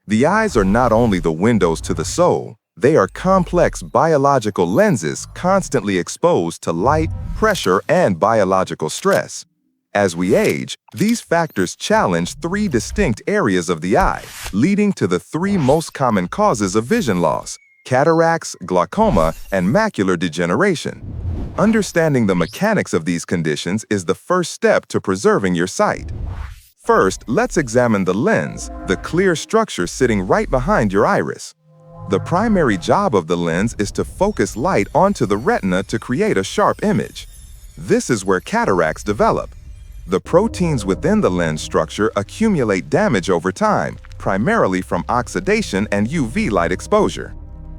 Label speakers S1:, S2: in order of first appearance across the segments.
S1: The eyes are not only the windows to the soul, they are complex biological lenses constantly exposed to light, pressure, and biological stress. As we age, these factors challenge three distinct areas of the eye, leading to the three most common causes of vision loss: cataracts, glaucoma, and macular degeneration. Understanding the mechanics of these conditions is the first step to preserving your sight. First, let's examine the lens, the clear structure sitting right behind your iris. The primary job of the lens is to focus light onto the retina to create a sharp image. This is where cataracts develop. The proteins within the lens structure accumulate damage over time, primarily from oxidation and UV light exposure.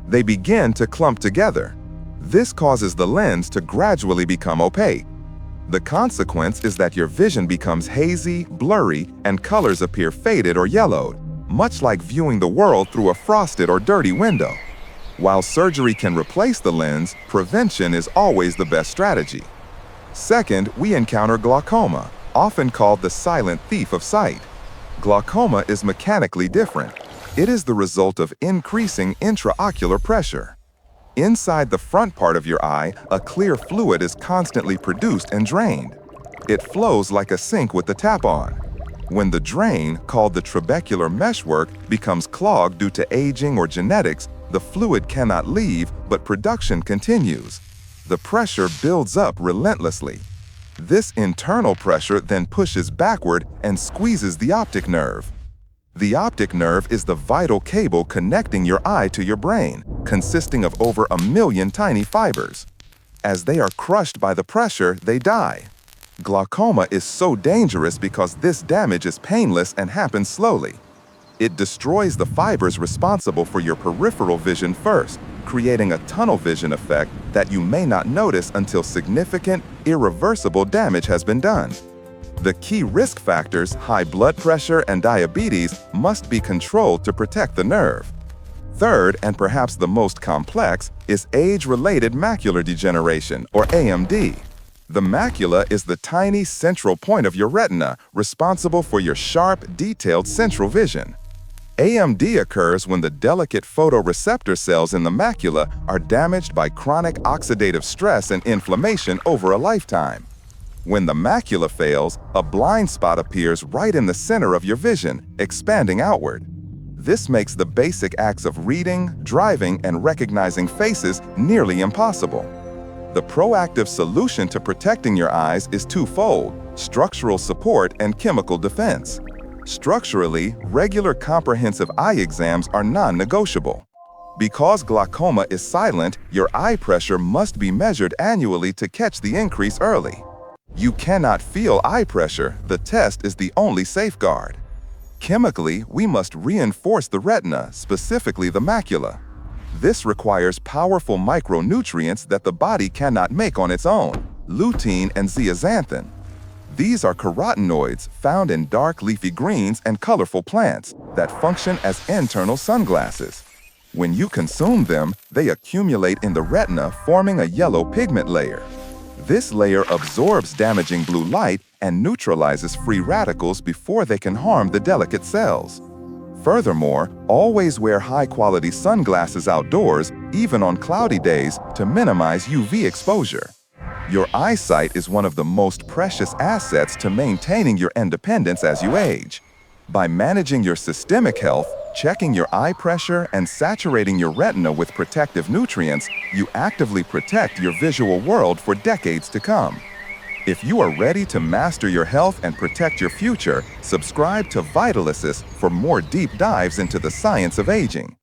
S1: They begin to clump together. This causes the lens to gradually become opaque. The consequence is that your vision becomes hazy, blurry, and colors appear faded or yellowed, much like viewing the world through a frosted or dirty window. While surgery can replace the lens, prevention is always the best strategy. Second, we encounter glaucoma, often called the silent thief of sight. Glaucoma is mechanically different. It is the result of increasing intraocular pressure. Inside the front part of your eye, a clear fluid is constantly produced and drained. It flows like a sink with the tap on. When the drain, called the trabecular meshwork, becomes clogged due to aging or genetics, the fluid cannot leave, but production continues. The pressure builds up relentlessly. This internal pressure then pushes backward and squeezes the optic nerve. The optic nerve is the vital cable connecting your eye to your brain, consisting of over 1 million tiny fibers. As they are crushed by the pressure, they die. Glaucoma is so dangerous because this damage is painless and happens slowly. It destroys the fibers responsible for your peripheral vision first, creating a tunnel vision effect that you may not notice until significant, irreversible damage has been done. The key risk factors, high blood pressure and diabetes, must be controlled to protect the nerve. Third, and perhaps the most complex, is age-related macular degeneration, or AMD. The macula is the tiny central point of your retina, responsible for your sharp, detailed central vision. AMD occurs when the delicate photoreceptor cells in the macula are damaged by chronic oxidative stress and inflammation over a lifetime. When the macula fails, a blind spot appears right in the center of your vision, expanding outward. This makes the basic acts of reading, driving, and recognizing faces nearly impossible. The proactive solution to protecting your eyes is twofold: structural support and chemical defense. Structurally, regular comprehensive eye exams are non-negotiable. Because glaucoma is silent, your eye pressure must be measured annually to catch the increase early. You cannot feel eye pressure. The test is the only safeguard. Chemically, we must reinforce the retina, specifically the macula. This requires powerful micronutrients that the body cannot make on its own: lutein and zeaxanthin. These are carotenoids found in dark leafy greens and colorful plants that function as internal sunglasses. When you consume them, they accumulate in the retina, forming a yellow pigment layer. This layer absorbs damaging blue light and neutralizes free radicals before they can harm the delicate cells. Furthermore, always wear high-quality sunglasses outdoors, even on cloudy days, to minimize UV exposure. Your eyesight is one of the most precious assets to maintaining your independence as you age. By managing your systemic health, checking your eye pressure, and saturating your retina with protective nutrients, you actively protect your visual world for decades to come. If you are ready to master your health and protect your future, subscribe to VITALYSIS for more deep dives into the science of aging.